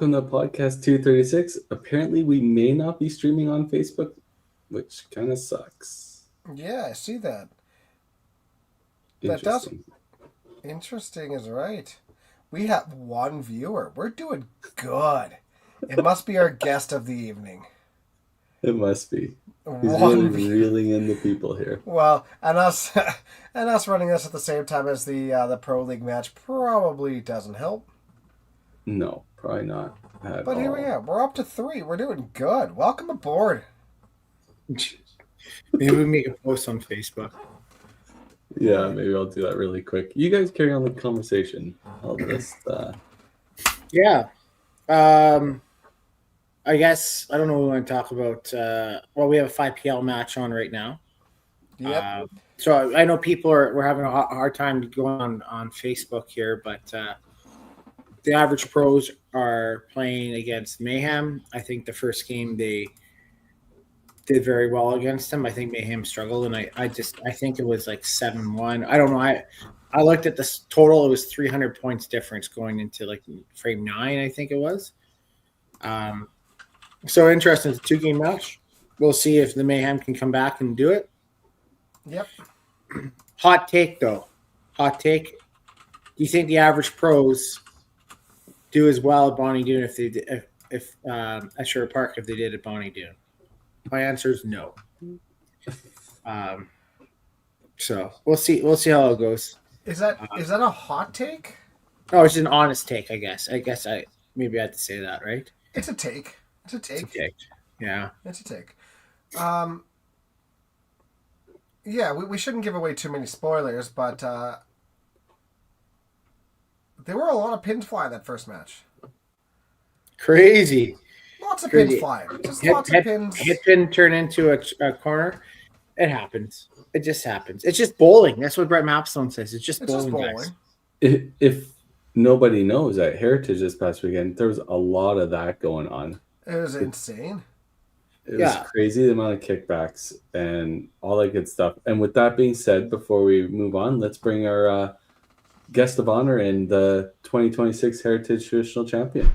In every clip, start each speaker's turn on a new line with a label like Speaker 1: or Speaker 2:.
Speaker 1: welcome to podcast 236. Apparently, we may not be streaming on Facebook, which kind of sucks.
Speaker 2: Yeah, I see that. That does.
Speaker 1: Interesting.
Speaker 2: Interesting is right. We have one viewer. We're doing good. It must be our guest of the evening.
Speaker 1: It must be. He's
Speaker 2: One
Speaker 1: really reeling in the people here.
Speaker 2: Well, and us, and us running this at the same time as the Pro League match probably doesn't help.
Speaker 1: No, probably not.
Speaker 2: But here we are. We're up to 3. We're doing good. Welcome aboard.
Speaker 3: Maybe we make a post on Facebook.
Speaker 1: Yeah, maybe I'll do that really quick. You guys carry on the conversation. I'll just.
Speaker 3: Yeah. I guess, I don't know what we want to talk about. Well, we have a 5PL match on right now.
Speaker 2: Yep.
Speaker 3: So I know people we're having a hard time going on Facebook here, but the average pros are playing against Mayhem. I think the first game they did very well against them. I think Mayhem struggled, and I think it was like 7-1. I don't know. I looked at this total. It was 300 points difference going into like frame 9, I think it was. So interesting. It's a 2-game match. We'll see if the Mayhem can come back and do it.
Speaker 2: Yep.
Speaker 3: Hot take, though. Hot take. Do you think the average pros do as well at Bonnie Doon if at Sherwood Park if they did at Bonnie Doon? My answer is no. So we'll see. We'll see how it goes.
Speaker 2: Is that a hot take?
Speaker 3: Oh, it's an honest take, I guess. I had to say that, right?
Speaker 2: It's a take. It's a take.
Speaker 3: It's a take. Yeah.
Speaker 2: It's a take. Yeah, we shouldn't give away too many spoilers, but there were a lot of pins flying that first match.
Speaker 3: Crazy.
Speaker 2: Lots of pins flying. Just lots of pins.
Speaker 3: Hit pin turn into a corner. It happens. It just happens. It's just bowling. That's what Brett Mapstone says. It's just bowling. Guys.
Speaker 1: If nobody knows, at Heritage this past weekend, there was a lot of that going on.
Speaker 2: It was insane.
Speaker 1: It was crazy, the amount of kickbacks and all that good stuff. And with that being said, before we move on, let's bring our guest of honor and the 2026 Heritage Traditional Champion.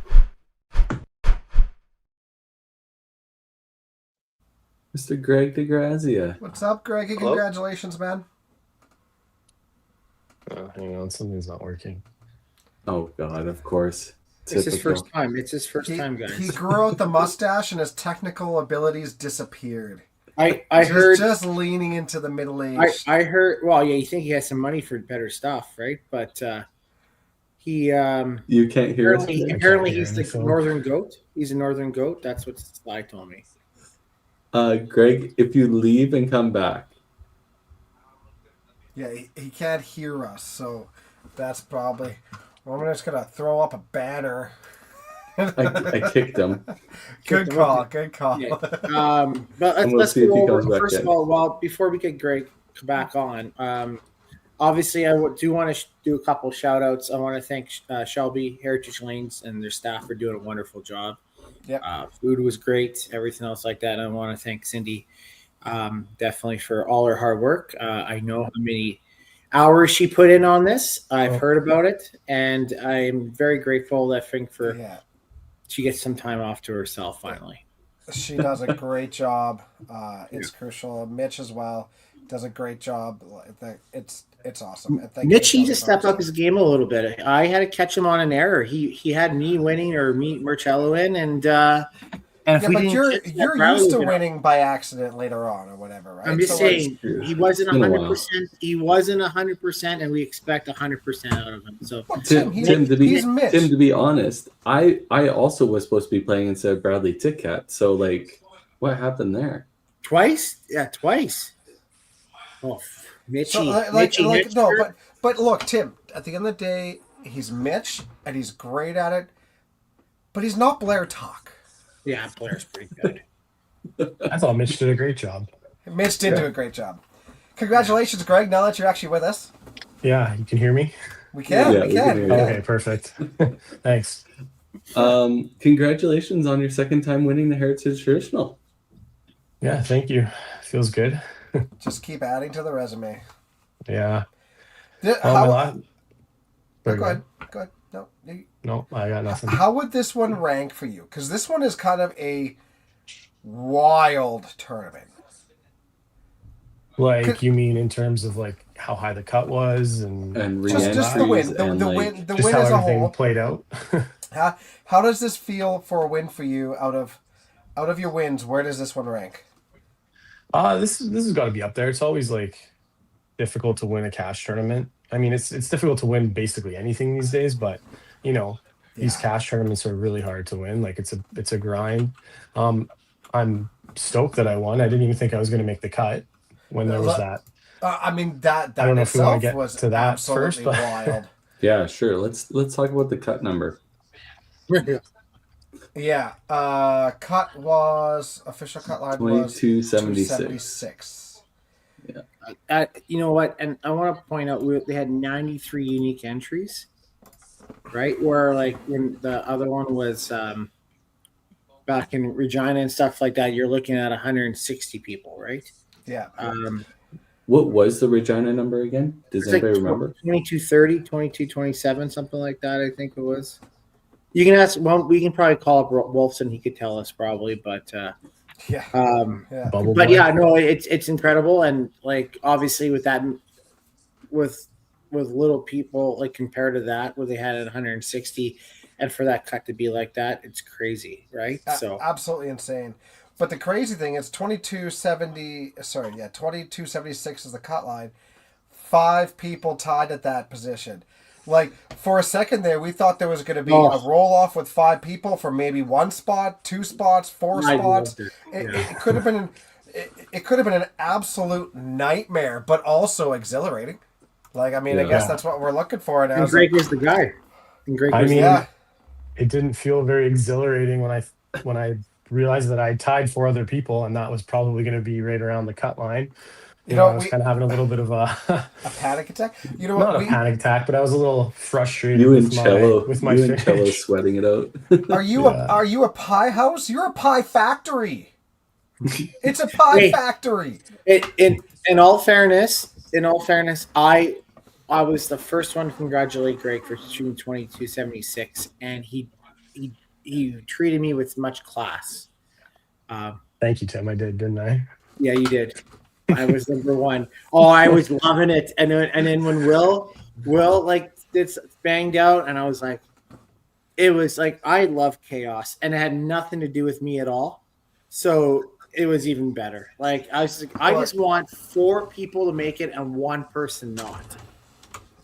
Speaker 1: Mr. Greg DeGrazia.
Speaker 2: What's up, Greg?
Speaker 4: Hello?
Speaker 2: Congratulations, man.
Speaker 4: Hang on, something's not working.
Speaker 1: Oh, God, of course.
Speaker 3: It's his first time. It's his first time, guys.
Speaker 2: He grew out the mustache and his technical abilities disappeared.
Speaker 3: I heard
Speaker 2: just leaning into the middle age.
Speaker 3: I heard. Well, yeah, you think he has some money for better stuff, right? But he
Speaker 1: you can't hear us.
Speaker 3: Apparently, he's like a northern goat. He's a northern goat. That's what Sly told me.
Speaker 1: Greg, if you leave and come back.
Speaker 2: Yeah, he can't hear us, so that's probably. Well, I'm just gonna throw up a banner.
Speaker 1: I kicked him.
Speaker 2: Good call. Yeah.
Speaker 3: But let's go over first of all. Well, before we get Greg back on, obviously I do want to do a couple shout outs. I want to thank Shelby Heritage Lanes and their staff for doing a wonderful job.
Speaker 2: Yeah,
Speaker 3: food was great, everything else like that. And I want to thank Cindy definitely for all her hard work. I know how many hours she put in on this. I've heard about it, and I'm very grateful that she gets some time off to herself finally.
Speaker 2: She does a great job. It's crucial. Mitch as well does a great job. It's awesome.
Speaker 3: Mitch needs to step up his game a little bit. I had to catch him on an error. He had me winning or me Marcello in, and if
Speaker 2: but you're used to winning by accident later on or whatever, right?
Speaker 3: I'm just saying he wasn't 100%. He wasn't 100%, and we expect 100% out of him. So
Speaker 1: Tim, to be honest, I also was supposed to be playing instead of Bradley Titcat. So like, what happened there?
Speaker 3: Twice? Yeah, twice. Oh, Mitchie.
Speaker 2: But look, Tim. At the end of the day, he's Mitch, and he's great at it. But he's not Blair Talk.
Speaker 3: Yeah, Blair's pretty good.
Speaker 4: I thought Mitch did a great job.
Speaker 2: Mitch did do a great job. Congratulations, Greg, now that you're actually with us.
Speaker 4: Yeah, you can hear me?
Speaker 2: We can.
Speaker 4: Okay, perfect. Thanks.
Speaker 1: Congratulations on your second time winning the Heritage Traditional.
Speaker 4: Yeah, thank you. Feels good.
Speaker 2: Just keep adding to the resume.
Speaker 4: Yeah.
Speaker 2: Go ahead. No,
Speaker 4: No, I got nothing.
Speaker 2: How would this one rank for you? Because this one is kind of a wild tournament.
Speaker 4: Like, you mean in terms of like how high the cut was and
Speaker 2: just the win, the win
Speaker 4: how
Speaker 2: as a
Speaker 4: everything
Speaker 2: whole
Speaker 4: played out.
Speaker 2: How does this feel for a win for you out of your wins? Where does this one rank?
Speaker 4: This has got to be up there. It's always like difficult to win a cash tournament. I mean, it's difficult to win basically anything these days, but these cash tournaments are really hard to win. Like it's a grind. I'm stoked that I won. I didn't even think I was going to make the cut when there was that.
Speaker 2: I mean that
Speaker 4: I don't know if we want to get
Speaker 2: was
Speaker 4: to that
Speaker 2: absolutely
Speaker 4: first, but
Speaker 2: wild.
Speaker 1: Yeah, sure. Let's talk about the cut number.
Speaker 2: Yeah, official cut line was 2276.
Speaker 1: Yeah.
Speaker 3: You know what? And I want to point out they had 93 unique entries, right? Where like when the other one was back in Regina and stuff like that, you're looking at 160 people, right?
Speaker 2: Yeah.
Speaker 1: What was the Regina number again? Does anybody remember?
Speaker 3: 2230, 2227, something like that, I think it was. You can ask, well, we can probably call up Wolfson. He could tell us probably, but
Speaker 2: yeah.
Speaker 3: But yeah, no, it's incredible. And like, obviously with that, with little people, like compared to that, where they had it 160 and for that cut to be like that, it's crazy. Right. So
Speaker 2: absolutely insane. But the crazy thing is 2276 is the cut line. 5 people tied at that position. Like, for a second there, we thought there was going to be a roll-off with 5 people for maybe 1 spot, 2 spots, 4 spots. It could have been an absolute nightmare, but also exhilarating. Like, I mean, I guess that's what we're looking for now.
Speaker 3: And Greg was the guy.
Speaker 4: It didn't feel very exhilarating when I realized that I tied 4 other people, and that was probably going to be right around the cut line. I was kind of having a little bit of a
Speaker 2: panic attack.
Speaker 4: Not a panic attack, but I was a little frustrated
Speaker 1: with my
Speaker 4: finish.
Speaker 1: sweating it out.
Speaker 2: Are you a pie house? You're a pie factory. It's a pie factory.
Speaker 3: In all fairness, I was the first one to congratulate Greg for shooting 2276, and he treated me with much class.
Speaker 4: Thank you, Tim. I did, didn't I?
Speaker 3: Yeah, you did. I was number 1. Oh, I was loving it. And then when Will like it's banged out, and I was like, it was like, I love chaos, and it had nothing to do with me at all. So it was even better. Like I was like, I just want 4 people to make it and 1 person not.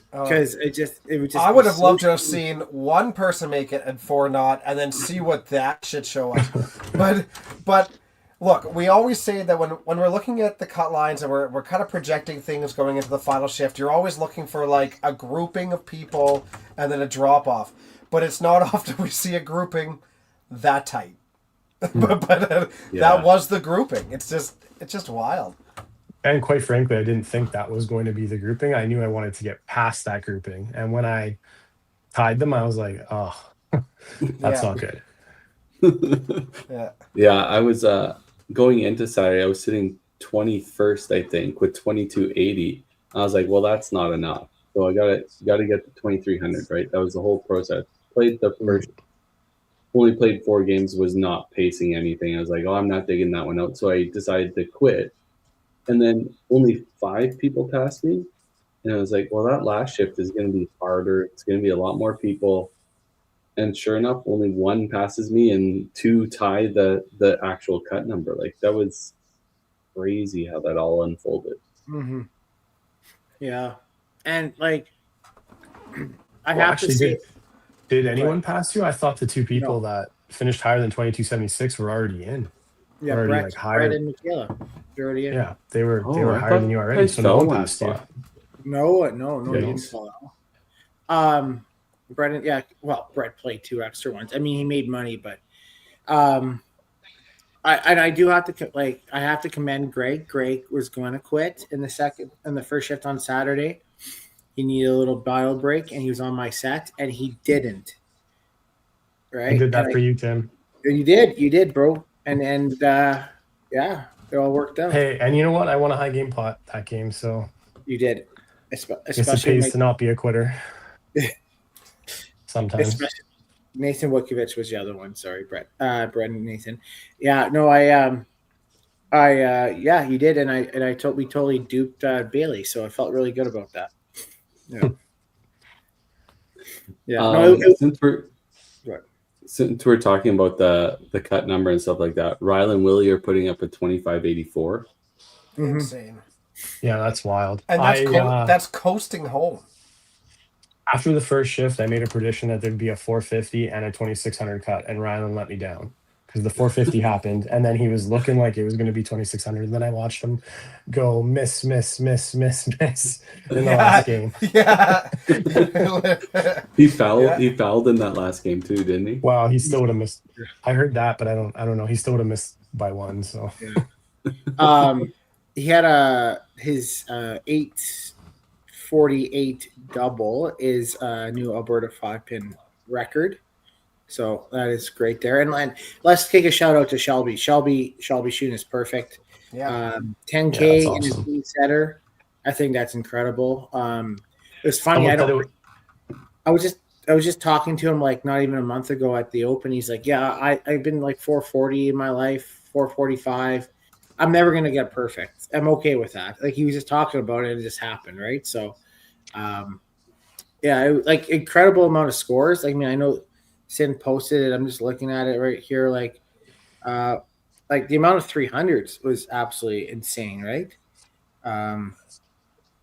Speaker 3: Because it would just.
Speaker 2: I would have loved to have seen 1 person make it and 4 not, and then see what that shit show us. but look, we always say that when we're looking at the cut lines and we're kind of projecting things going into the final shift, you're always looking for like a grouping of people and then a drop off. But it's not often we see a grouping that tight. That was the grouping. It's just wild.
Speaker 4: And quite frankly, I didn't think that was going to be the grouping. I knew I wanted to get past that grouping. And when I tied them, I was like, oh, that's not good.
Speaker 1: Yeah, I was going into Saturday, I was sitting 21st, I think, with 2280. I was like, well, that's not enough. So I got to get the 2300, right? That was the whole process. Only played 4 games, was not pacing anything. I was like, oh, I'm not digging that one out. So I decided to quit. And then only 5 people passed me. And I was like, well, that last shift is going to be harder. It's going to be a lot more people. And sure enough, only 1 passes me and 2 tie the actual cut number. Like, that was crazy how that all unfolded.
Speaker 3: Mm-hmm. Yeah. And like, I have to say,
Speaker 4: did anyone pass you? I thought the 2 people that finished higher than 2276 were already in.
Speaker 3: Yeah, Brett and Michaela. They're already in.
Speaker 4: Yeah, they were higher than you already. So no one passed you.
Speaker 3: No, you didn't fall out. Brett played 2 extra ones. I mean, he made money, but I do have to I have to commend Greg. Greg was going to quit in the first shift on Saturday. He needed a little bio break, and he was on my set, and he didn't. Right?
Speaker 4: I did that for you, Tim.
Speaker 3: You did, bro. And it all worked out.
Speaker 4: Hey, and you know what? I won a high game pot that game, so
Speaker 3: you did.
Speaker 4: Especially it pays to not be a quitter. Sometimes,
Speaker 3: Nathan Vukovic was the other one. Sorry, Brett and Nathan. Yeah, no, yeah, you did, and we totally duped Bailey, so I felt really good about that. Yeah, yeah. No,
Speaker 1: since we're talking about the cut number and stuff like that, Rylan Willie are putting up a 25.84.
Speaker 2: Insane.
Speaker 4: Yeah, that's wild.
Speaker 2: And that's coasting home.
Speaker 4: After the first shift, I made a prediction that there'd be a 450 and a 2600 cut, and Rylan let me down because the 450 happened, and then he was looking like it was going to be 2600. And then I watched him go miss in the last game.
Speaker 2: Yeah,
Speaker 1: he fouled. Yeah. He fouled in that last game too, didn't he?
Speaker 4: Wow, he still would have missed. I heard that, but I don't know. He still would have missed by one. So,
Speaker 3: he had his 848 double is a new Alberta 5-pin record. So that is great there. And let's take a shout out to Shelby. Shelby shooting is perfect.
Speaker 2: Yeah.
Speaker 3: 10K in his lead setter. I think that's incredible. It was funny. I was just talking to him like not even a month ago at the Open. He's like, yeah, I've been like 440 in my life, 445. I'm never going to get perfect. I'm okay with that. Like he was just talking about it and it just happened. Right. So, like incredible amount of scores. I mean, I know Sin posted it. I'm just looking at it right here. Like the amount of 300s was absolutely insane. Right.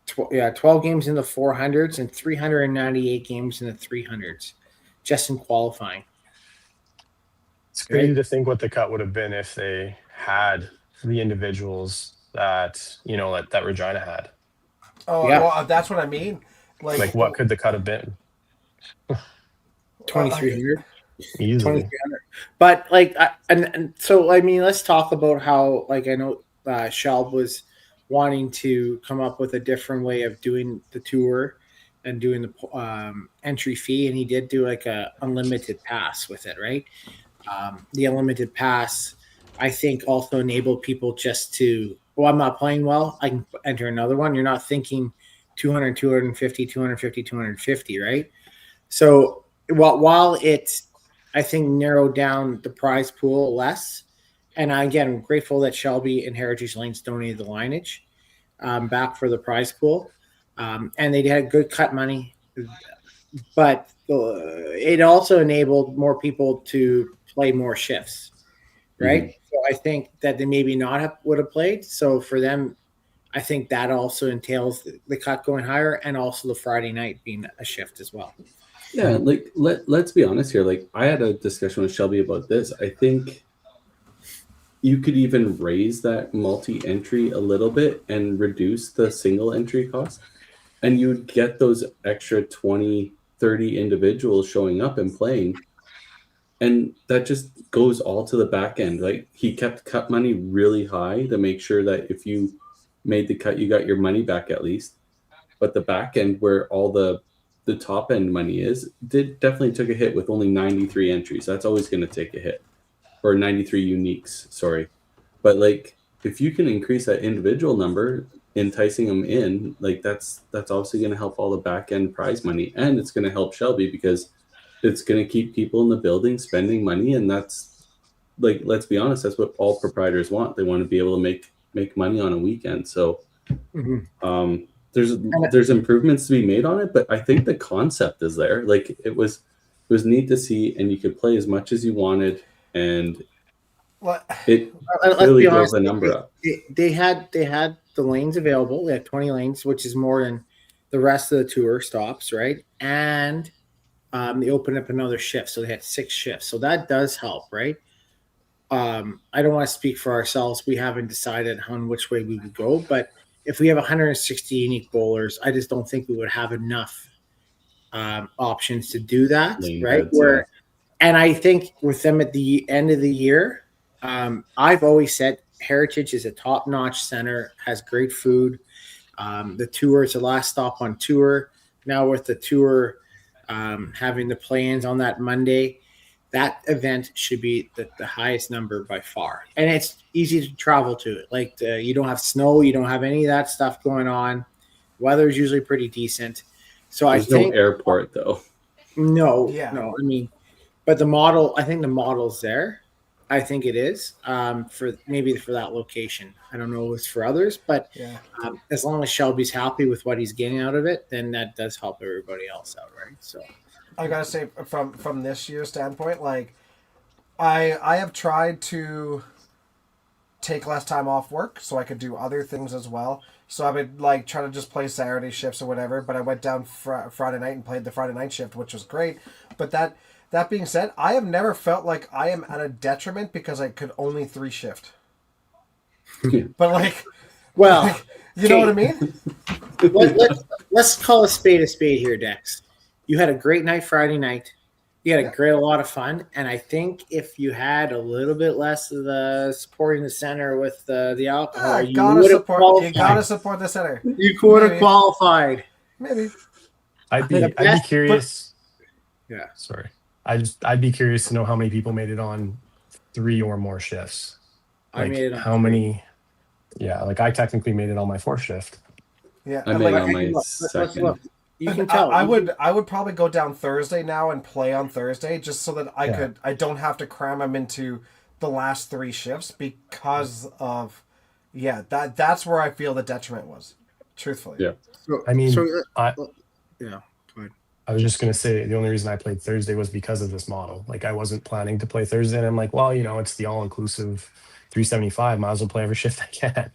Speaker 3: 12 games in the 400s and 398 games in the 300s just in qualifying.
Speaker 4: It's crazy to think what the cut would have been if they had the individuals that that Regina had.
Speaker 2: Oh, yeah. Well, that's what I mean.
Speaker 4: Like what could the cut have been?
Speaker 3: 2,300.
Speaker 4: Easily.
Speaker 3: 2,300. But so I mean, let's talk about how I know Shelb was wanting to come up with a different way of doing the tour and doing the entry fee, and he did do like a unlimited pass with it, right? The unlimited pass, I think, also enabled people just to, I'm not playing well, I can enter another one. You're not thinking 200, 250, 250, 250, right? So while it, I think, narrowed down the prize pool less, and again, I'm grateful that Shelby and Heritage Lanes donated the lineage back for the prize pool. And they had good cut money, but it also enabled more people to play more shifts, right? Mm-hmm. So I think that they maybe would have played. So for them, I think that also entails the cut going higher and also the Friday night being a shift as well.
Speaker 1: Yeah, let's be honest here. Like I had a discussion with Shelby about this. I think you could even raise that multi-entry a little bit and reduce the single entry cost. And you'd get those extra 20, 30 individuals showing up and playing. And that just goes all to the back end. Like he kept cut money really high to make sure that if you made the cut, you got your money back at least. But the back end where all the top end money is, definitely took a hit with only 93 entries. That's always going to take a hit. Or 93 uniques, sorry. But like if you can increase that individual number, enticing them in, like that's obviously going to help all the back end prize money, and it's going to help Shelby because it's going to keep people in the building spending money, and that's like, let's be honest, that's what all proprietors want. They want to be able to make money on a weekend. So there's improvements to be made on it, but I think the concept is there. Like it was neat to see, and you could play as much as you wanted, and it really drove the number up.
Speaker 3: They had the lanes available. They had 20 lanes, which is more than the rest of the tour stops, right? And they opened up another shift, so they had 6 shifts. So that does help, right? I don't want to speak for ourselves. We haven't decided on which way we would go, but if we have 160 unique bowlers, I just don't think we would have enough options to do that, right? And I think with them at the end of the year, I've always said Heritage is a top-notch center, has great food. The tour is the last stop on tour. Now with the tour having the play-ins on that Monday, that event should be the highest number by far. And it's easy to travel to it. Like you don't have snow, you don't have any of that stuff going on. Weather is usually pretty decent. So
Speaker 1: There's no airport though.
Speaker 3: No. I mean, But the model, I think the model's there. I think it is for maybe for that location. I don't know if it's for others, but
Speaker 2: Yeah.
Speaker 3: as long as Shelby's happy with what he's getting out of it, then that does help everybody else out, right? So
Speaker 2: I gotta say, from this year's standpoint, like I have tried to take less time off work so I could do other things as well. So I would like try to just play Saturday shifts or whatever. But I went down Friday night and played the Friday night shift, which was great. But that being said, I have never felt like I am at a detriment because I could only 3 shift. But like,
Speaker 3: well,
Speaker 2: like, you know what I mean?
Speaker 3: let's call a spade here, Dex. You had a great night Friday night. You had a lot of fun, and I think if you had a little bit less of the supporting the center with the alcohol, you
Speaker 2: gotta
Speaker 3: would have
Speaker 2: support.
Speaker 3: qualified.
Speaker 2: You gotta support the center.
Speaker 3: You could have qualified.
Speaker 2: Maybe.
Speaker 4: I'd be curious.
Speaker 3: Yeah,
Speaker 4: sorry. I'd be curious to know how many people made it on 3 or more shifts. Like,
Speaker 3: I made it on
Speaker 4: how
Speaker 3: 3.
Speaker 4: many? Yeah, like I technically made it on my 4th shift.
Speaker 2: Yeah,
Speaker 1: I made it
Speaker 2: like,
Speaker 1: on my
Speaker 3: let's
Speaker 1: 2nd.
Speaker 3: look. You can tell.
Speaker 2: I would probably go down Thursday now and play on Thursday just so that I don't have to cram them into the last 3 shifts because of that's where I feel the detriment was, truthfully.
Speaker 1: Yeah.
Speaker 3: So,
Speaker 4: I mean,
Speaker 3: yeah. Go ahead.
Speaker 4: I was just gonna say the only reason I played Thursday was because of this model. Like I wasn't planning to play Thursday, and I'm like, well, it's the all-inclusive 375. Might as well play every shift I can.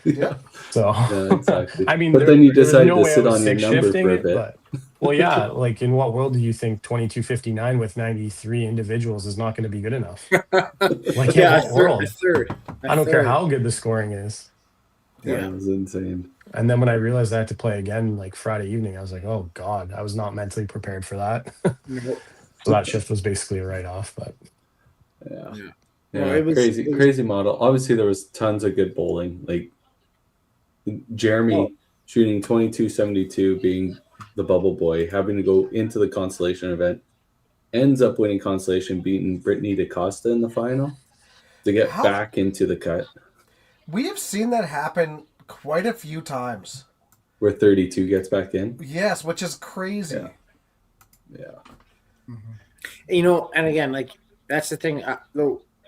Speaker 2: Yeah.
Speaker 4: So
Speaker 1: Yeah, exactly.
Speaker 4: I mean,
Speaker 1: but then you decide
Speaker 4: no
Speaker 1: to
Speaker 4: way I
Speaker 1: sit
Speaker 4: was
Speaker 1: on your
Speaker 4: stick
Speaker 1: number
Speaker 4: shifting
Speaker 1: for a
Speaker 4: it,
Speaker 1: bit.
Speaker 4: but well, yeah. Like in what world do you think 2259 with 93 individuals is not going to be good enough? Like in what world?
Speaker 3: A third.
Speaker 4: I don't care how good the scoring is.
Speaker 1: Yeah, it was insane.
Speaker 4: And then when I realized I had to play again like Friday evening, I was like, oh God, I was not mentally prepared for that. So that shift was basically a write-off. But
Speaker 1: yeah.
Speaker 3: No, it was
Speaker 1: crazy model. Obviously, there was tons of good bowling. Like Jeremy shooting 2272, being the bubble boy, having to go into the consolation event, ends up winning consolation, beating Brittany DaCosta in the final to get back into the cut.
Speaker 2: We have seen that happen quite a few times.
Speaker 1: Where 32 gets back in?
Speaker 2: Yes, which is crazy.
Speaker 1: Yeah.
Speaker 3: Mm-hmm. And again, like that's the thing.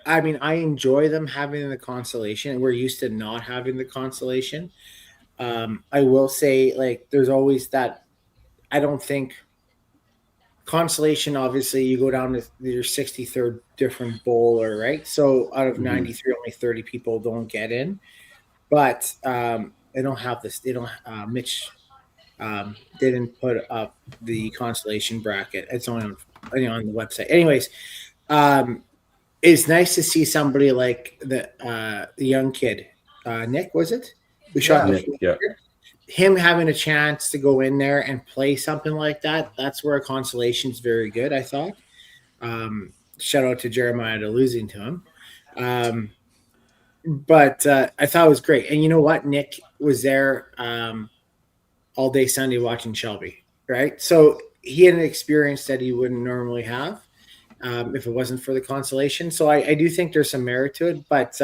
Speaker 3: I mean, I enjoy them having the consolation. We're used to not having the consolation. I will say, like, there's always that. I don't think consolation. Obviously, you go down to your 63rd different bowler, right? So out of 93, only 30 people don't get in. But they don't have this. They don't. Mitch didn't put up the consolation bracket. It's only on the website. Anyways, it's nice to see somebody like the young kid, Nick. Was it? We shot
Speaker 1: Nick,
Speaker 3: him having a chance to go in there and play something like that. That's where a consolation is very good. I thought. Shout out to Jeremiah to losing to him. But I thought it was great. And you know what? Nick was there all day Sunday watching Shelby, right? So he had an experience that he wouldn't normally have if it wasn't for the consolation. So I do think there's some merit to it. But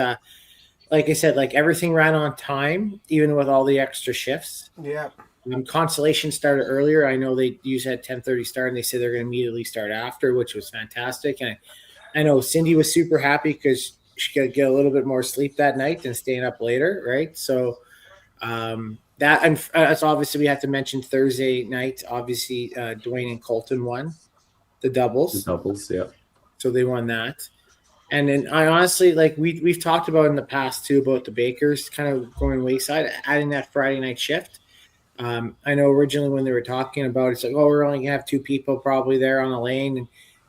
Speaker 3: like I said, like everything ran on time, even with all the extra shifts.
Speaker 2: Yeah.
Speaker 3: Consolation started earlier. I know they usually had 10:30 start, and they say they're going to immediately start after, which was fantastic. And I know Cindy was super happy because she could get a little bit more sleep that night than staying up later, right? So that's obviously we have to mention Thursday night. Obviously, Dwayne and Colton won the doubles.
Speaker 1: The doubles, yeah.
Speaker 3: So they won that. And then I honestly, like we've talked about in the past too about the Bakers kind of going wayside, adding that Friday night shift. I know originally when they were talking about it, it's like, we're only gonna have 2 people probably there on the lane, and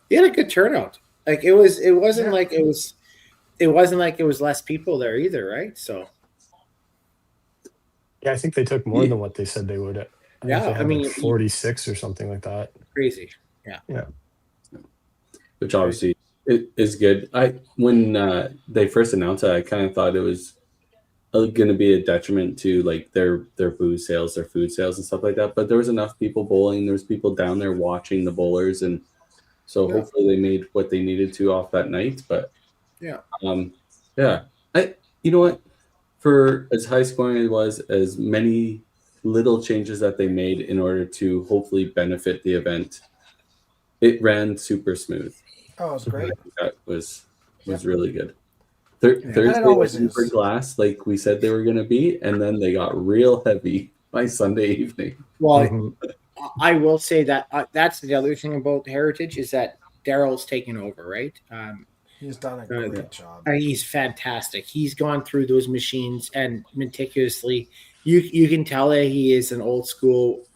Speaker 3: they had a good turnout. Like it wasn't like it was less people there either, right? So
Speaker 4: yeah, I think they took more than what they said they would. I mean, like 46 or something like that.
Speaker 3: Crazy.
Speaker 4: Yeah.
Speaker 1: Which obviously it is good. When they first announced it, I kind of thought it was going to be a detriment to like their booze sales, their food sales and stuff like that. But there was enough people bowling. There was people down there watching the bowlers, and so hopefully they made what they needed to off that night. But you know what? For as high scoring as it was, as many little changes that they made in order to hopefully benefit the event, it ran super smooth.
Speaker 2: Oh, it was great.
Speaker 1: That was
Speaker 2: Yep.
Speaker 1: really good.
Speaker 2: And it
Speaker 1: Thursday
Speaker 2: always
Speaker 1: was for
Speaker 2: is.
Speaker 1: glass, like we said they were going to be, and then they got real heavy by Sunday evening.
Speaker 3: Well,
Speaker 4: Mhm.
Speaker 3: I will say that that's the other thing about Heritage is that Daryl's taken over, right?
Speaker 2: He's done a great job.
Speaker 3: He's fantastic. He's gone through those machines and meticulously. You can tell that he is an old school,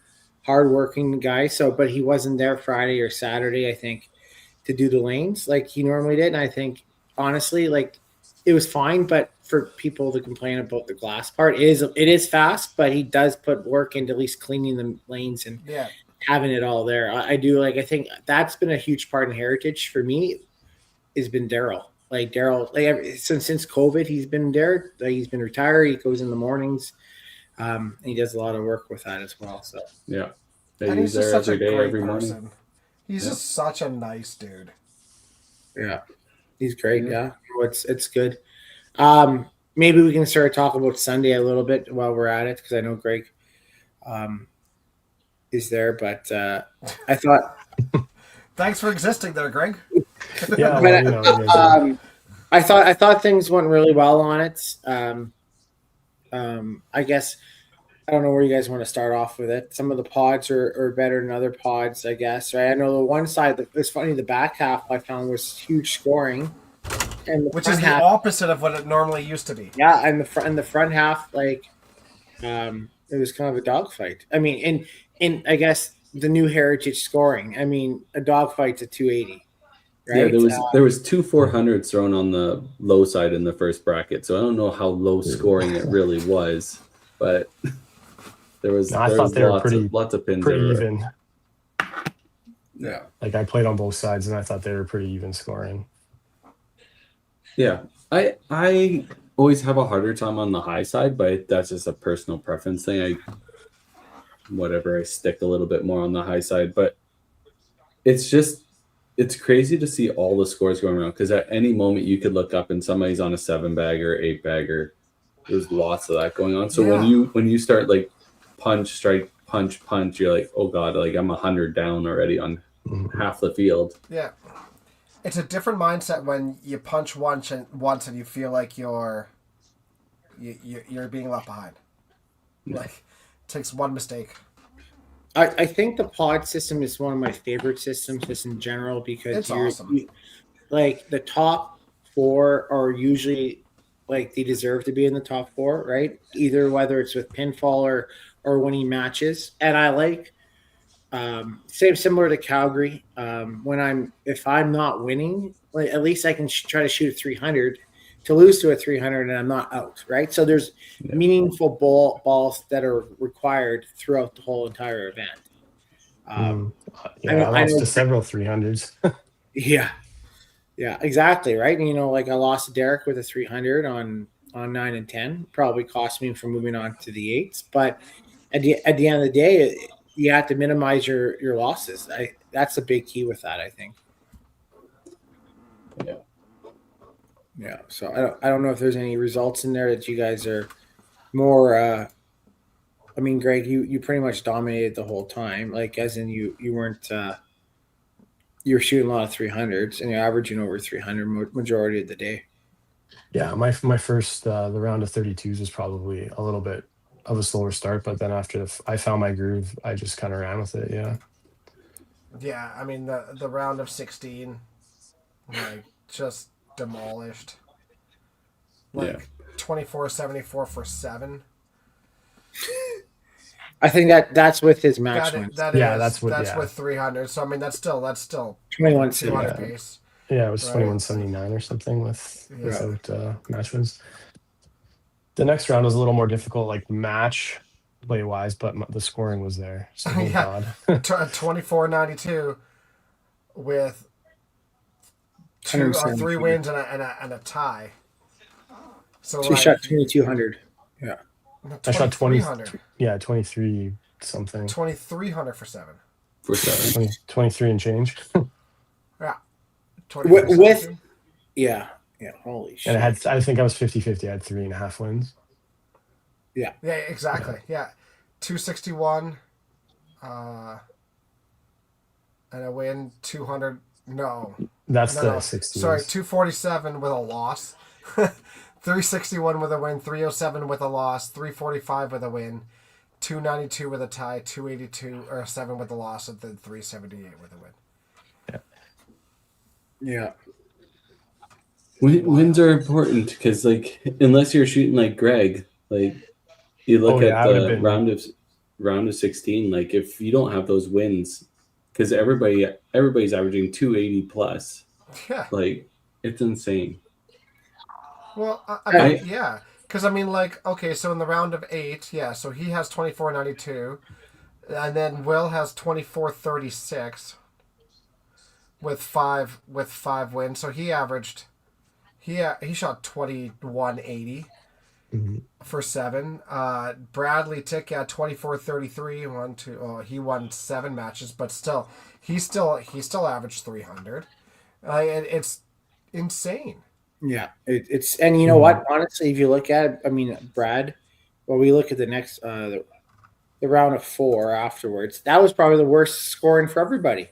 Speaker 3: hardworking guy. So, but he wasn't there Friday or Saturday, I think, to do the lanes like he normally did. And I think honestly, like it was fine, but for people to complain about the glass part, it is fast, but he does put work into at least cleaning the lanes and
Speaker 2: Yeah.
Speaker 3: having it all there. I do like. I think that's been a huge part in Heritage for me. Has been Daryl. Like Daryl, like since COVID, he's been there. Like, he's been retired. He goes in the mornings. And he does a lot of work with that as well. So
Speaker 1: Yeah,
Speaker 2: And he's just
Speaker 1: there
Speaker 2: such a
Speaker 1: every day,
Speaker 2: great
Speaker 1: every morning.
Speaker 2: person. He's just such a nice dude.
Speaker 3: yeah, he's great. Yeah, it's good. Maybe we can start talking about Sunday a little bit while we're at it because I know Greg is there, but I thought
Speaker 2: Thanks for existing there, Greg.
Speaker 4: Yeah,
Speaker 3: But,
Speaker 4: well, you know,
Speaker 3: I thought things went really well on it. I guess I don't know where you guys want to start off with it. Some of the pods are better than other pods, I guess. Right? I know the one side that it's funny. The back half I found was huge scoring, and
Speaker 2: Which is the opposite of what it normally used to be.
Speaker 3: Yeah, and the front half like, it was kind of a dogfight. I mean, in I guess the new Heritage scoring. I mean, a dogfight's a 280. Right?
Speaker 1: Yeah, there was two 400s thrown on the low side in the first bracket, so I don't know how low scoring it really was, but there was lots of pins
Speaker 4: pretty
Speaker 1: everywhere.
Speaker 4: even.
Speaker 2: Yeah.
Speaker 4: Like I played on both sides, and I thought they were pretty even scoring.
Speaker 1: Yeah, I always have a harder time on the high side, but that's just a personal preference thing. I stick a little bit more on the high side, but it's crazy to see all the scores going around because at any moment you could look up and somebody's on a 7-bagger, 8-bagger. There's lots of that going on. So when you start like punch, strike, punch, you're like, oh god, like I'm 100 down already on half the field.
Speaker 2: Yeah, it's a different mindset when you punch once and you feel like you're being left behind.
Speaker 1: Yeah.
Speaker 2: Like, it takes one mistake.
Speaker 3: I think the pod system is one of my favorite systems just in general because
Speaker 2: It's awesome.
Speaker 3: Like the top four are usually like they deserve to be in the top four, right? Either whether it's with pinfall or winning matches. And I like similar to Calgary. If I'm not winning, like at least I can try to shoot a 300 to lose to a 300 and I'm not out, right? So there's meaningful balls that are required throughout the whole entire event.
Speaker 4: I lost to several 300s.
Speaker 3: Yeah, exactly, right? And, like I lost to Derek with a 300 on 9 and 10, probably cost me from moving on to the 8s. But at the end of the day, you have to minimize your losses. That's a big key with that, I think. Yeah. So I don't know if there's any results in there that you guys are more. I mean, Greg, you pretty much dominated the whole time. Like, as in you weren't. You were shooting a lot of 300s, and you're averaging over 300 majority of the day.
Speaker 4: Yeah, my first the round of 32s was probably a little bit of a slower start, but then after I found my groove, I just kind of ran with it. Yeah.
Speaker 2: Yeah, I mean the round of 16, like just demolished. Like 24-74 for 7.
Speaker 3: I think that's with his match wins.
Speaker 2: That's with 300. So I mean that's still
Speaker 3: 21-200
Speaker 2: pace.
Speaker 4: Yeah, it was 21-79 or something without match wins. The next round was a little more difficult, like match play wise, but the scoring was there. So thank God.
Speaker 2: 24-92 with 3 wins and a tie. So
Speaker 3: he shot 2,200. Yeah.
Speaker 2: No,
Speaker 4: I shot 23. Yeah, 23 something.
Speaker 2: 2,300 for 7.
Speaker 4: 23 and change.
Speaker 2: Yeah.
Speaker 3: Holy shit.
Speaker 4: And I think I was 50-50. I had 3.5 wins.
Speaker 2: Yeah, exactly. Yeah. 261 and a win 200. No.
Speaker 4: That's the
Speaker 2: No, sorry,
Speaker 4: 16s.
Speaker 2: 247 with a loss, 361 with a win, 307 with a loss, 345 with a win, 292 with a tie, 282 or 7 with a loss, and then 378 with a win.
Speaker 3: Yeah.
Speaker 1: Wins are important because, like, unless you're shooting like Greg, like you look
Speaker 4: Oh yeah,
Speaker 1: at
Speaker 4: I would have
Speaker 1: the
Speaker 4: been.
Speaker 1: round of 16. Like, if you don't have those wins, because everybody's averaging 280 plus,
Speaker 2: Yeah.
Speaker 1: like it's insane.
Speaker 2: Well, I
Speaker 3: I-
Speaker 2: mean, yeah. Because, I mean, like, okay, so in the round of 8, yeah, so he has 24.92, and then Will has 24.36 with five wins. So he averaged, he shot 21.80
Speaker 4: Mhm.
Speaker 2: for 7. Bradley Tick at 24.33. He won 7 matches, but still, he still averaged 300. It's insane.
Speaker 3: Yeah, it's and you know what? Honestly, if you look at it, I mean, Brad, well, we look at the next the round of 4 afterwards. That was probably the worst scoring for everybody.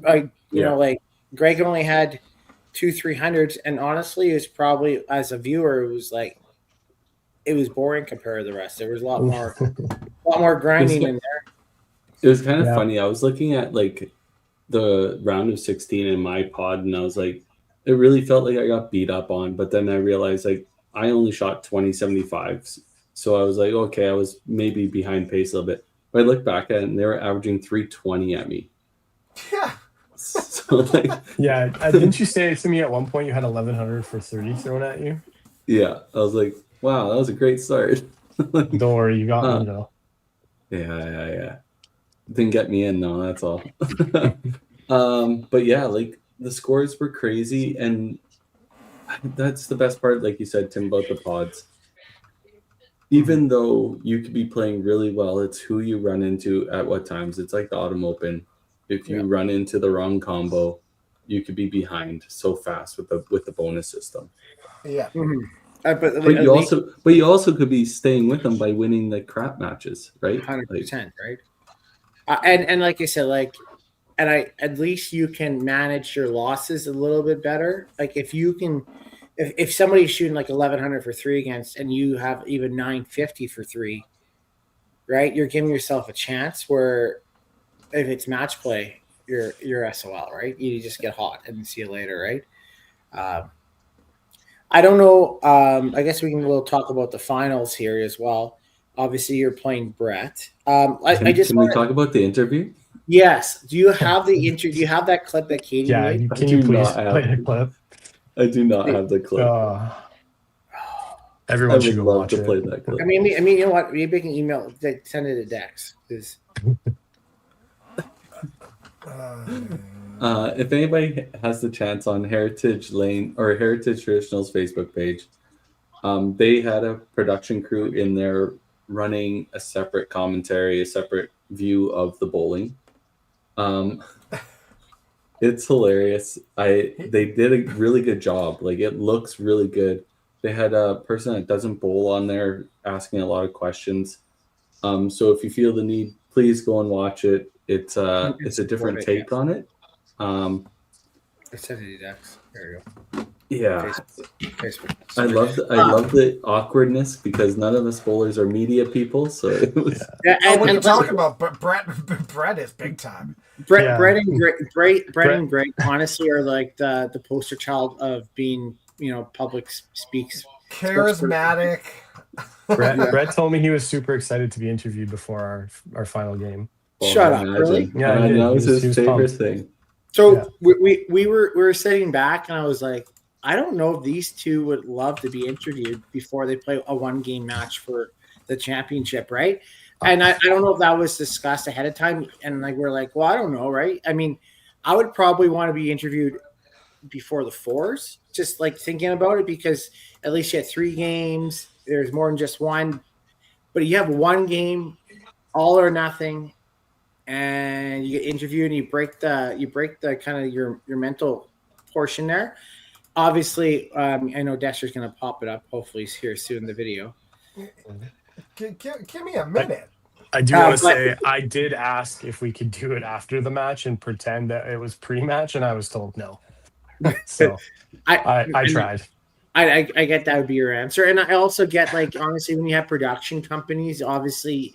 Speaker 3: Like like Greg only had 2 300s, and honestly, it was probably as a viewer, it was boring compared to the rest. There was a lot more grinding in there.
Speaker 1: It was kind of
Speaker 4: Yeah.
Speaker 1: funny. I was looking at like the round of 16 in my pod, and I was like, it really felt like I got beat up on. But then I realized like I only shot 20.75, so I was like, okay, I was maybe behind pace a little bit. But I looked back at it, and they were averaging 320 at me.
Speaker 2: Yeah.
Speaker 1: So like,
Speaker 4: Yeah, didn't you say to me at one point you had 1100 for 30 thrown at you?
Speaker 1: yeah, I was like, wow, that was a great start.
Speaker 4: Don't worry, you got me though.
Speaker 1: Yeah. Didn't get me in though, that's all. But yeah, like the scores were crazy, and that's the best part, like you said, Tim, about the pods. Even though you could be playing really well, it's who you run into at what times. It's like the Autumn Open. If you run into the wrong combo, you could be behind so fast with the bonus system.
Speaker 2: Yeah.
Speaker 3: Mm-hmm.
Speaker 1: But you also could be staying with them by winning the crap matches, right?
Speaker 3: 100%, right? And like I said, at least you can manage your losses a little bit better. Like if you can, if somebody's shooting like 1100 for 3 against, and you have even 950 for 3, right? You're giving yourself a chance. Where if it's match play, you're SOL, right? You just get hot and see you later, right? I don't know. I guess we'll talk about the finals here as well. Obviously, you're playing Brett.
Speaker 1: Can we talk about the interview?
Speaker 3: Yes. Do you have the interview? Do you have that clip that Katie made?
Speaker 4: Yeah. Can you please play the clip?
Speaker 1: I do not have the clip.
Speaker 4: Everyone should go
Speaker 1: love
Speaker 4: watch
Speaker 1: to
Speaker 4: it.
Speaker 1: play that clip.
Speaker 3: I mean, you know what? Maybe you can email, send it to Dex.
Speaker 1: If anybody has the chance on Heritage Lane or Heritage Traditional's Facebook page, they had a production crew in there running a separate commentary, a separate view of the bowling. It's hilarious. They did a really good job. Like, it looks really good. They had a person that doesn't bowl on there asking a lot of questions. So if you feel the need, please go and watch it. It's a different take on it.
Speaker 3: I sent it to Dex. There you go.
Speaker 1: Yeah.
Speaker 3: Facebook.
Speaker 1: I love the awkwardness because none of us bowlers are media people, so it was.
Speaker 3: Yeah,
Speaker 2: what are you talking about? But Brett is big time.
Speaker 3: Brett and Greg honestly are like the poster child of being, public speaks.
Speaker 2: Charismatic.
Speaker 4: Brett told me he was super excited to be interviewed before our final game.
Speaker 3: Shut up, really?
Speaker 4: Yeah,
Speaker 1: that was his favorite thing.
Speaker 3: So we were sitting back, and I was like, I don't know if these two would love to be interviewed before they play a 1-game match for the championship, right? And I don't know if that was discussed ahead of time. And we're like, well, I don't know, right? I mean, I would probably want to be interviewed before the 4s, just like thinking about it, because at least you had 3 games. There's more than just one, but you have 1 game, all or nothing, and you get interviewed and you break the kind of your mental portion there. Obviously, I know Dexter's going to pop it up. Hopefully he's here soon in the video.
Speaker 2: Give me a minute.
Speaker 4: I do want to
Speaker 3: but
Speaker 4: say I did ask if we could do it after the match and pretend that it was pre-match, and I was told no. So I tried.
Speaker 3: I get that would be your answer, and I also get, like, honestly, when you have production companies, obviously,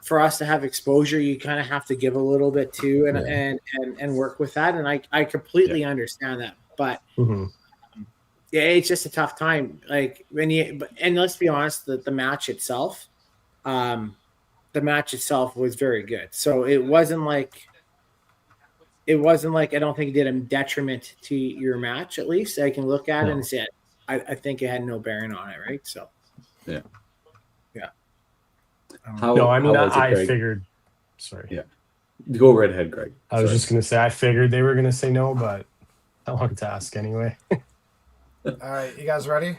Speaker 3: for us to have exposure, you kind of have to give a little bit too, and work with that, and I completely understand that, but
Speaker 4: Mhm.
Speaker 3: yeah, it's just a tough time. Like and let's be honest, the match itself, was very good, so it wasn't like I don't think it did a detriment to your match. At least I can look at it
Speaker 4: No.
Speaker 3: and say I think it had no bearing on it, right? So
Speaker 1: Yeah.
Speaker 3: yeah.
Speaker 4: No, I mean,
Speaker 1: how was it,
Speaker 4: I
Speaker 1: Greg?
Speaker 4: figured. Sorry.
Speaker 1: Yeah. Go right ahead, Greg.
Speaker 4: I was just going to say I figured they were going to say no, but I wanted to ask anyway.
Speaker 2: All right, you guys ready?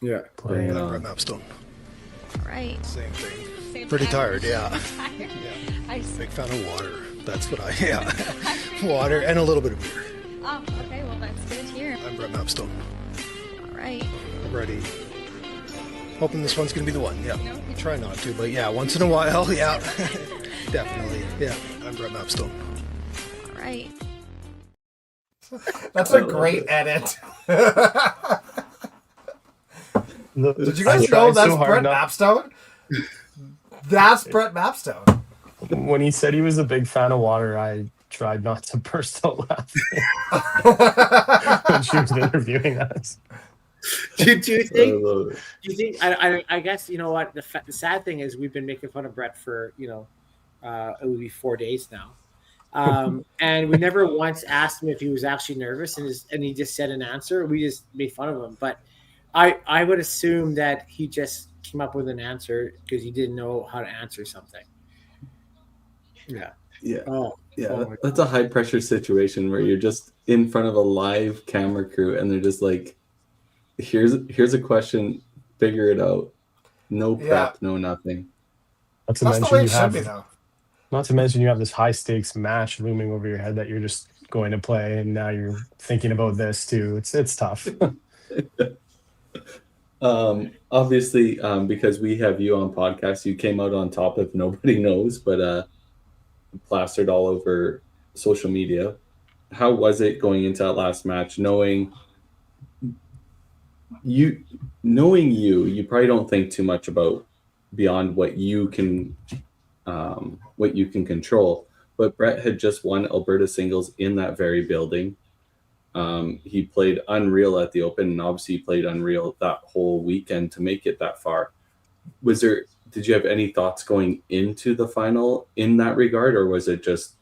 Speaker 3: Yeah.
Speaker 1: Bring it
Speaker 5: Brett
Speaker 1: on.
Speaker 5: Mapstone.
Speaker 6: All right.
Speaker 5: Same thing.
Speaker 6: Same
Speaker 5: Pretty
Speaker 6: time.
Speaker 5: tired, yeah.
Speaker 6: Tired.
Speaker 5: Yeah. Big fan of water. That's what water and a little bit of beer.
Speaker 6: Oh, okay. Well, that's good to hear.
Speaker 5: I'm Brett Mapstone.
Speaker 6: All right.
Speaker 5: I'm ready. Hoping this one's going to be the one, yeah. Try not to, but yeah, once in a while, yeah. Definitely, yeah. I'm Brett Mapstone.
Speaker 6: All right.
Speaker 2: That's a great edit. Did you guys know that's Brett Mapstone? That's Brett Mapstone.
Speaker 4: When he said he was a big fan of water, I tried not to burst out laughing when she was interviewing us.
Speaker 3: Do you think?
Speaker 1: I love it.
Speaker 3: Do you think? I guess you know what the sad thing is. We've been making fun of Brett for it would be 4 days now, and we never once asked him if he was actually nervous, and he just said an answer. We just made fun of him, but I would assume that he just came up with an answer because he didn't know how to answer something. Yeah.
Speaker 1: Yeah.
Speaker 3: Oh.
Speaker 1: Yeah,
Speaker 3: Oh
Speaker 1: that's a high pressure situation where you're just in front of a live camera crew and they're just like, here's a question, figure it out. No prep, no nothing.
Speaker 4: Not to
Speaker 2: That's the
Speaker 4: mention
Speaker 2: way
Speaker 4: you
Speaker 2: it should
Speaker 4: have
Speaker 2: be, though.
Speaker 4: Not to mention you have this high stakes match looming over your head that you're just going to play, and now you're thinking about this too. It's tough.
Speaker 1: Obviously, because we have you on podcast, you came out on top if nobody knows, but plastered all over social media. How was it going into that last match, knowing you probably don't think too much about beyond what you can control. But Brett had just won Alberta singles in that very building. He played unreal at the Open, and obviously he played unreal that whole weekend to make it that far. Did you have any thoughts going into the final in that regard, or was it just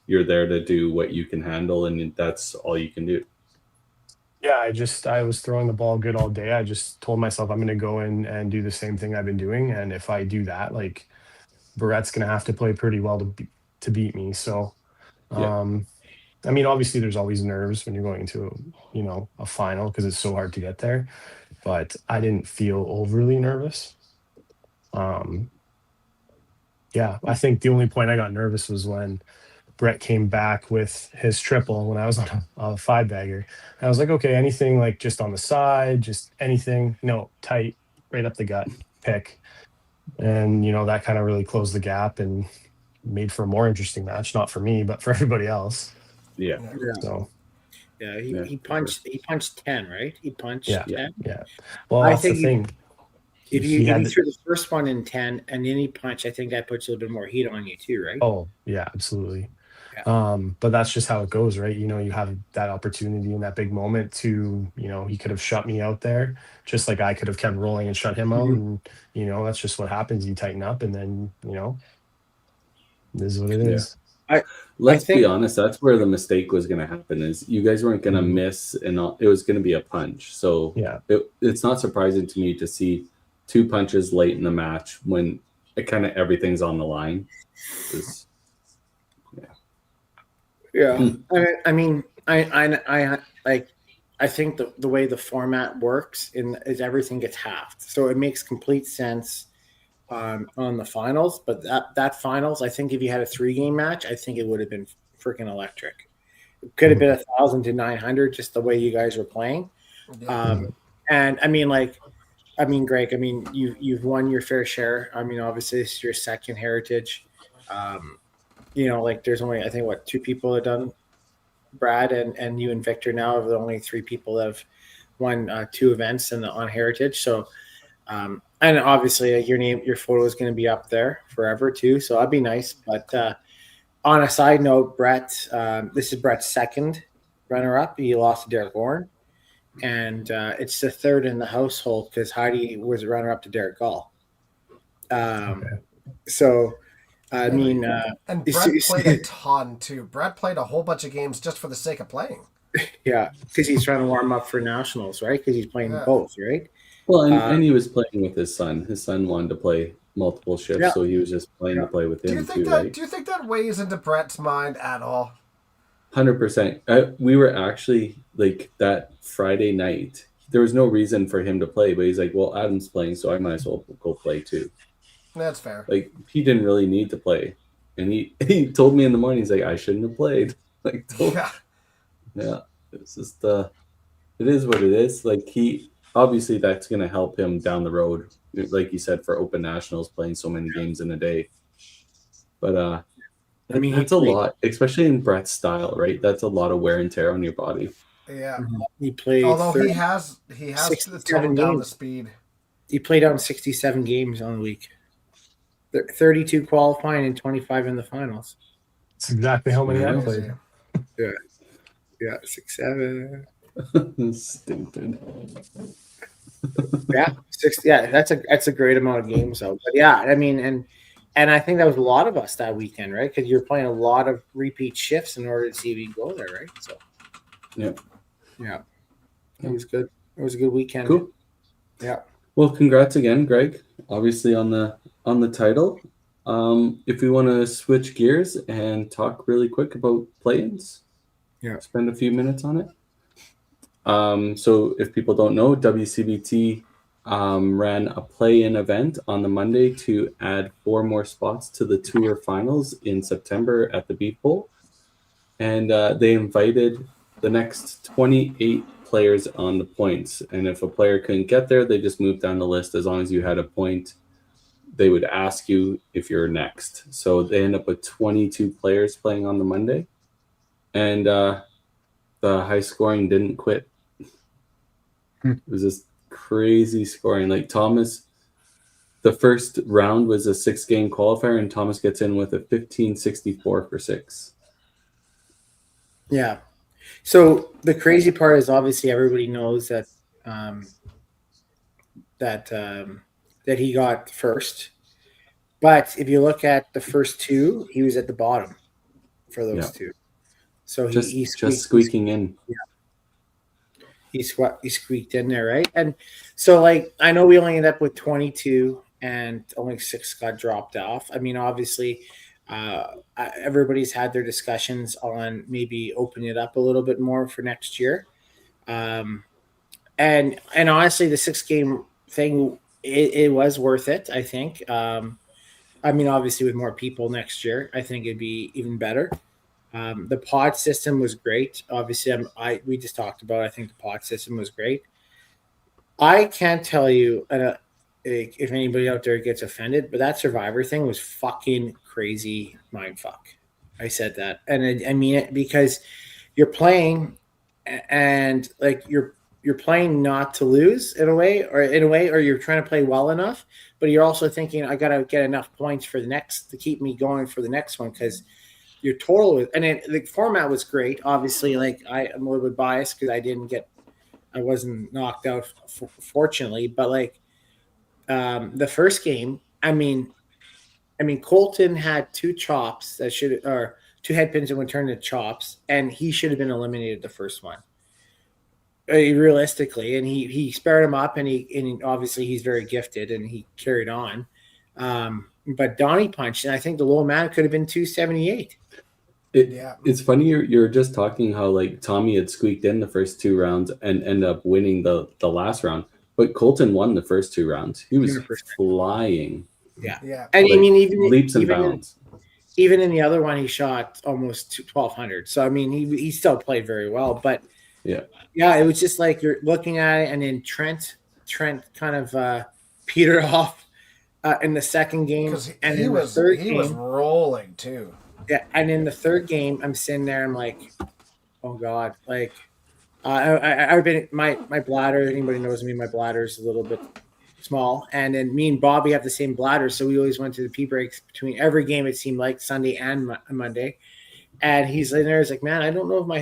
Speaker 1: you're there to do what you can handle and that's all you can do?
Speaker 4: Yeah, I was throwing the ball good all day. I just told myself I'm going to go in and do the same thing I've been doing, and if I do that, like, Barrett's going to have to play pretty well to beat me. So, I mean, obviously there's always nerves when you're going to, a final because it's so hard to get there, but I didn't feel overly nervous. Yeah, I think the only point I got nervous was when Brett came back with his triple when I was on a five bagger. I was like, okay, anything like just on the side, just anything, no, tight, right up the gut, pick. And, that kind of really closed the gap and made for a more interesting match, not for me, but for everybody else.
Speaker 1: Yeah.
Speaker 4: So.
Speaker 3: Yeah, he punched 10, right? He punched 10.
Speaker 4: Yeah. Well,
Speaker 3: I
Speaker 4: that's
Speaker 3: think
Speaker 4: the thing.
Speaker 3: If you threw the first one in 10 and then he punched, I think that puts a little bit more heat on you too, right?
Speaker 4: Oh, yeah, absolutely.
Speaker 3: Yeah.
Speaker 4: But that's just how it goes, right? You have that opportunity in that big moment to, he could have shut me out there, just like I could have kept rolling and shut him out. And, that's just what happens. You tighten up and then, this is what it is.
Speaker 1: Let's be honest. That's where the mistake was going to happen. Is you guys weren't going to miss, and it was going to be a punch. So
Speaker 4: yeah,
Speaker 1: it's not surprising to me to see two punches late in the match when it kind of everything's on the line.
Speaker 3: Yeah. I mean, I think the way the format works is everything gets halved, so it makes complete sense on the finals. But that finals, I think if you had a 3-game match, I think it would have been freaking electric. It could have been 1,000 to 900, just the way you guys were playing. And I mean, like, I mean, Greg, I mean, you've won your fair share. I mean, obviously, this is your second heritage. Like there's only, I think, what, two people that have done, Brad and you and Victor now are the only three people that have won two events on heritage. So, and obviously, your photo is going to be up there forever too. So that'd be nice. But on a side note, Brett, this is Brett's second runner-up. He lost to Derek Warren. And it's the third in the household because Heidi was a runner-up to Derek Gall. So, I mean...
Speaker 2: and Brett played a ton, too. Brett played a whole bunch of games just for the sake of playing.
Speaker 3: Yeah, because he's trying to warm up for nationals, right? Because he's playing both, right?
Speaker 1: Well, and he was playing with his son. His son wanted to play multiple shifts, so he was just playing to play with him, right?
Speaker 2: Do you think that weighs into Brett's mind at all?
Speaker 1: 100%. We were actually, like, that Friday night, there was no reason for him to play, but he's like, well, Adam's playing, so I might as well go play too.
Speaker 2: That's fair.
Speaker 1: Like, he didn't really need to play. And he told me in the morning, he's like, I shouldn't have played. Like, yeah, it's just, it is what it is. Like, obviously that's going to help him down the road. Like you said, for Open Nationals, playing so many games in a day. But, I mean, that's a lot, especially in Brett's style, right? That's a lot of wear and tear on your body.
Speaker 2: Yeah,
Speaker 3: he played.
Speaker 2: Although he has toned down the speed.
Speaker 3: He played on 67 games on the week, 32 qualifying and 25 in the finals.
Speaker 4: That's exactly how many I played.
Speaker 3: Yeah, 6-7.
Speaker 1: Stupid.
Speaker 3: That's a great amount of games though. But yeah, I mean, and I think that was a lot of us that weekend, right? Because you're playing a lot of repeat shifts in order to see if you go there, right? So, yeah, it was good. It was a good weekend.
Speaker 1: Cool.
Speaker 3: Yeah.
Speaker 1: Well, congrats again, Greg. Obviously on the title. If we want to switch gears and talk really quick about Playins, spend a few minutes on it. So if people don't know, WCBT ran a play-in event on the Monday to add 4 more spots to the tour finals in September at the Beef Bowl. And they invited the next 28 players on the points. And if a player couldn't get there, they just moved down the list. As long as you had a point, they would ask you if you're next. So they end up with 22 players playing on the Monday. And the high scoring didn't quit. It was just crazy scoring. Like Thomas, the first round was a 6-game qualifier, and Thomas gets in with a 15-64 for 6.
Speaker 3: Yeah. So the crazy part is obviously everybody knows that that he got first. But if you look at the first 2, he was at the bottom for those 2. So he's
Speaker 1: just squeaking in.
Speaker 3: Yeah. He squeaked in there, right? And so, like, I know we only ended up with 22 and only 6 got dropped off. I mean, obviously, everybody's had their discussions on maybe opening it up a little bit more for next year. And honestly, the 6-game thing, it was worth it, I think. I mean, obviously, with more people next year, I think it'd be even better. The pod system was great. Obviously, we just talked about, I think the pod system was great. I can't tell you if anybody out there gets offended, but that Survivor thing was fucking crazy mindfuck. I said that. And I mean it because you're playing and like you're playing not to lose in a way, or you're trying to play well enough, but you're also thinking, I got to get enough points for the next to keep me going for the next one because your total was, and the format was great. Obviously, like I'm a little bit biased because I wasn't knocked out fortunately, but like the first game, I mean, Colton had 2 chops that or 2 head pins that would turn to chops, and he should have been eliminated the first one. Realistically, and he spared him up, and he obviously he's very gifted, and he carried on. But Donnie punched, and I think the low amount could have been 278.
Speaker 1: It's funny you're just talking how like Tommy had squeaked in the first 2 rounds and ended up winning the last round, but Colton won the first 2 rounds. He was flying.
Speaker 3: Yeah. And
Speaker 1: like,
Speaker 3: I mean, even
Speaker 1: leaps and bounds.
Speaker 3: Even in the other one, he shot almost 1,200. So I mean, he still played very well. But yeah, it was just like you're looking at it, and then Trent Trent kind of petered off in the second game,
Speaker 2: Because
Speaker 3: and
Speaker 2: he
Speaker 3: in the
Speaker 2: was
Speaker 3: third
Speaker 2: he was
Speaker 3: game,
Speaker 2: rolling too.
Speaker 3: yeah, and in the third game, I'm sitting there, I'm like, oh god, like I've been my bladder. Anybody knows me, my bladder is a little bit small, and then me and Bobby have the same bladder, so we always went to the pee breaks between every game. It seemed like Sunday and Monday. And he's in there. He's like, man, I don't know if my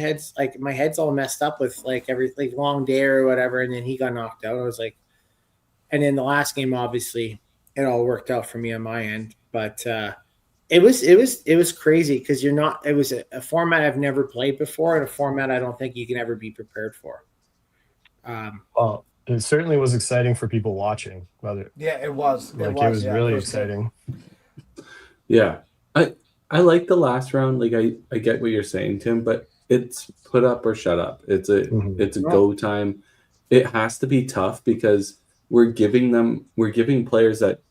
Speaker 3: head's all messed up with like every like long day or whatever. And then he got knocked out. I was like, and then the last game, obviously, it all worked out for me on my end. But it was crazy because you're not. It was a format I've never played before, and a format I don't think you can ever be prepared for.
Speaker 4: Well, it certainly was exciting for people watching.
Speaker 2: Yeah, it was.
Speaker 4: It was
Speaker 2: yeah,
Speaker 4: really
Speaker 2: it was
Speaker 4: exciting.
Speaker 1: Yeah. I like the last round. Like I get what you're saying, Tim, but it's put up or shut up. It's a go time. It has to be tough because we're giving players that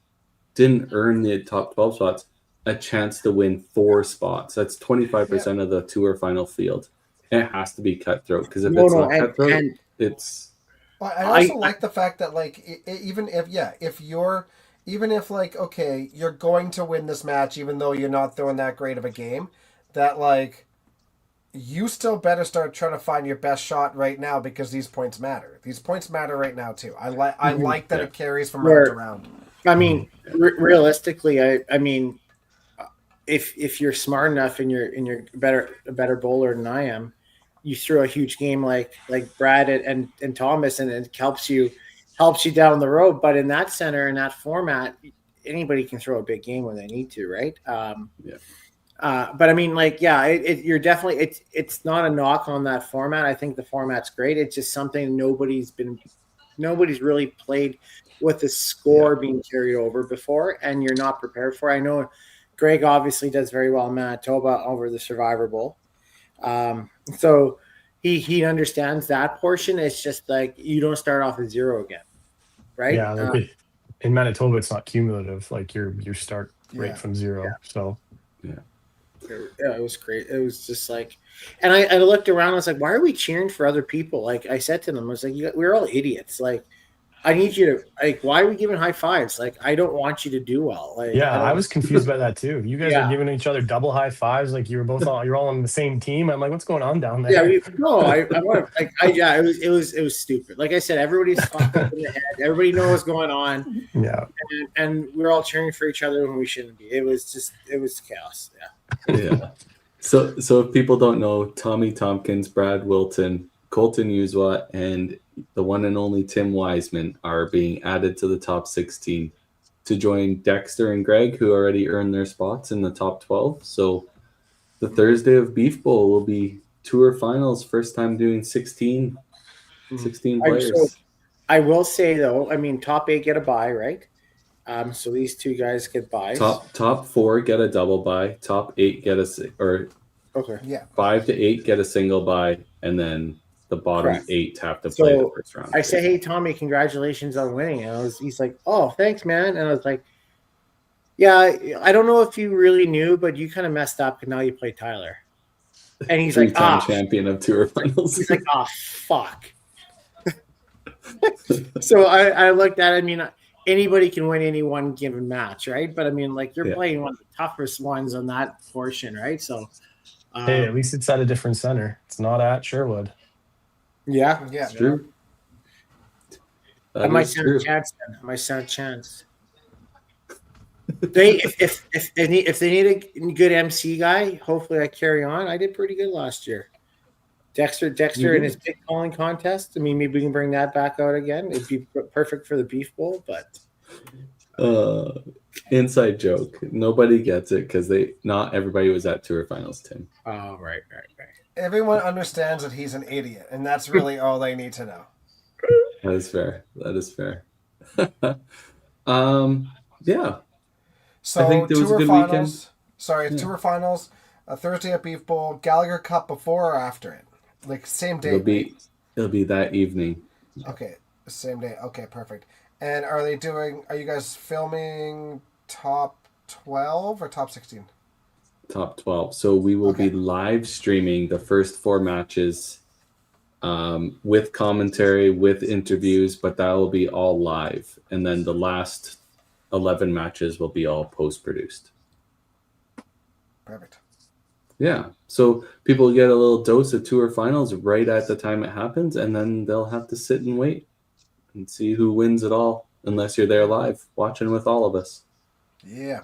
Speaker 1: didn't earn the top 12 spots a chance to win 4 spots. That's 25% of the tour final field. It has to be cutthroat because if it's not cutthroat, it's.
Speaker 2: I also like the fact that like even if like okay, you're going to win this match even though you're not throwing that great of a game, that like you still better start trying to find your best shot right now because these points matter. These points matter right now too. I like that it carries from round to round.
Speaker 3: I mean, realistically, I mean, if you're smart enough and you're a better bowler than I am, you throw a huge game like Brad and Thomas, and it helps you down the road. But in that center, in that format, anybody can throw a big game when they need to, right? But I mean, like, yeah, you're definitely it's not a knock on that format. I think the format's great. It's just something nobody's really played with the score being carried over before, and you're not prepared for. I know Greg obviously does very well in Manitoba over the Survivor Bowl. So he understands that portion. It's just like you don't start off at 0 again, right?
Speaker 4: Yeah, in Manitoba, it's not cumulative. Like you start right from 0.
Speaker 3: Yeah.
Speaker 4: So
Speaker 3: yeah, it was great. It was just like, and I looked around. I was like, why are we cheering for other people? Like I said to them, I was like, we're all idiots. Like I need you to like. Why are we giving high fives? Like I don't want you to do well. Like
Speaker 4: I was confused by that too. You guys are giving each other double high fives. Like you're all on the same team. I'm like, what's going on down there?
Speaker 3: Yeah, I want to like. It was stupid. Like I said, everybody's fucked up in the head. Everybody knows what's going on.
Speaker 4: Yeah,
Speaker 3: and we're all cheering for each other when we shouldn't be. It was chaos.
Speaker 1: Yeah. So if people don't know, Tommy Tompkins, Brad Wilton, Colton Uswa, and the one and only Tim Wiseman are being added to the top 16 to join Dexter and Greg, who already earned their spots in the top 12. So the Thursday of Beef Bowl will be tour finals, first time doing 16 players.
Speaker 3: I will say though, I mean, top 8 get a bye, right? So these 2 guys get buys.
Speaker 1: Top 4 get a double bye. Top 8 get 5 to 8 get a single bye, and then the bottom 8 have to play the first round.
Speaker 3: I say, hey Tommy, congratulations on winning. And he's like, oh, thanks, man. And I was like, yeah, I don't know if you really knew, but you kind of messed up because now you play Tyler. And he's like,
Speaker 1: champion of tour finals.
Speaker 3: He's like, oh fuck. So I looked at it. I mean, anybody can win any one given match, right? But I mean, like you're playing one of the toughest ones on that portion, right? So
Speaker 4: hey, at least it's at a different center. It's not at Sherwood.
Speaker 3: Yeah,
Speaker 1: it's true.
Speaker 3: I might stand a chance. Then. I might stand a chance. If they need a good MC guy, hopefully I carry on. I did pretty good last year. Dexter in his big calling contest. I mean, maybe we can bring that back out again. It'd be perfect for the Beef Bowl, but
Speaker 1: inside joke. Nobody gets it because not everybody was at tour finals, Tim.
Speaker 3: Oh, right.
Speaker 2: Everyone understands that he's an idiot, and that's really all they need to know.
Speaker 1: That is fair. Yeah.
Speaker 2: So
Speaker 1: I think there was a good weekend.
Speaker 2: Tour finals, a Thursday at Beef Bowl, Gallagher Cup before or after it? Like same day.
Speaker 1: It'll be that evening.
Speaker 2: Okay, same day. Okay, perfect. And are you guys filming top 12 or top 16?
Speaker 1: Top 12. So we will be live streaming the first 4 matches with commentary, with interviews, but that will be all live. And then the last 11 matches will be all post-produced.
Speaker 2: Perfect.
Speaker 1: Yeah. So people get a little dose of tour finals right at the time it happens, and then they'll have to sit and wait and see who wins it all, unless you're there live watching with all of us.
Speaker 2: Yeah.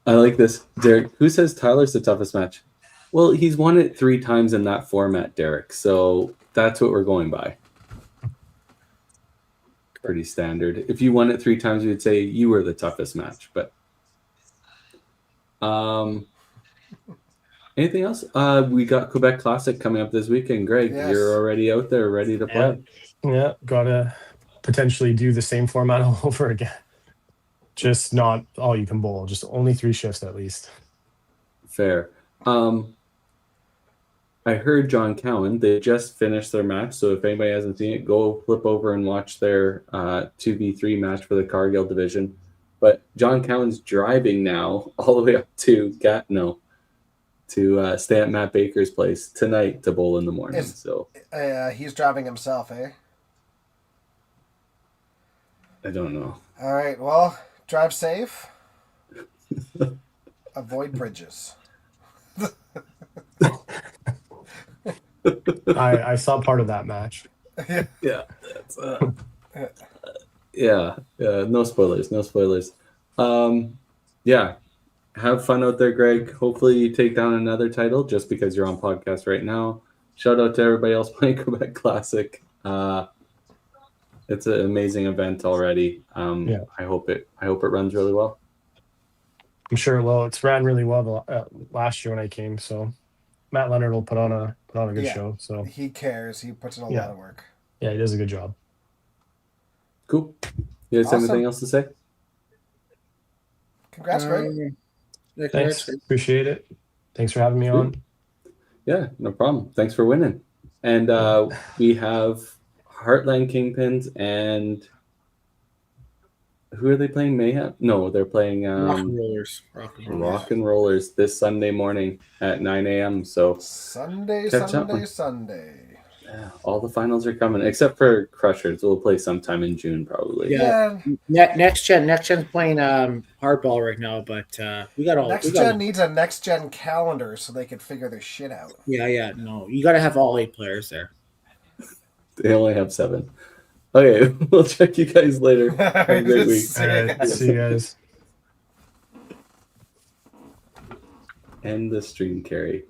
Speaker 1: I like this. Derek, who says Tyler's the toughest match? Well, he's won it 3 times in that format, Derek. So that's what we're going by. Pretty standard. If you won it 3 times, we'd say you were the toughest match. But anything else? We got Quebec Classic coming up this weekend. Greg,
Speaker 2: Yes.
Speaker 1: you're already out there, ready to play.
Speaker 4: Yeah, gotta potentially do the same format all over again. Just not all you can bowl. Just only 3 shifts at least.
Speaker 1: Fair. I heard John Cowan, they just finished their match, so if anybody hasn't seen it, go flip over and watch their 2v3 match for the Cargill division. But John Cowan's driving now all the way up to Gatineau to stay at Matt Baker's place tonight to bowl in the morning. So
Speaker 2: he's driving himself, eh?
Speaker 1: I don't know.
Speaker 2: All right, well, drive safe. Avoid bridges.
Speaker 4: I saw part of that match.
Speaker 1: Yeah, that's yeah. No spoilers. No spoilers. Yeah, have fun out there, Greg. Hopefully, you take down another title just because you're on podcast right now. Shout out to everybody else playing Quebec Classic. It's an amazing event already.
Speaker 4: Yeah.
Speaker 1: I hope it runs really well.
Speaker 4: I'm sure. Well, it's ran really well last year when I came. So Matt Leonard will put on a good show. So
Speaker 2: he cares. He puts in a lot of work.
Speaker 4: Yeah, he does a good job.
Speaker 1: Cool. You guys have anything else to say?
Speaker 2: Congrats, Greg.
Speaker 4: Thanks. Appreciate it. Thanks for having me on.
Speaker 1: Yeah, no problem. Thanks for winning. And we have Heartland Kingpins and who are they playing? Mayhem? No, they're playing
Speaker 3: Rock and Rollers.
Speaker 1: This Sunday morning at 9 a.m. So
Speaker 2: Sunday.
Speaker 1: Yeah, all the finals are coming except for Crushers. We'll play sometime in June probably.
Speaker 3: Yeah. Next gen's playing hardball right now, but we got all.
Speaker 2: Next gen needs a next gen calendar so they can figure their shit out.
Speaker 3: Yeah. No, you got to have all 8 players there.
Speaker 1: They only have 7. Okay, we'll check you guys later. Have a great week.
Speaker 4: All right, see you guys.
Speaker 1: End the stream, Carrie.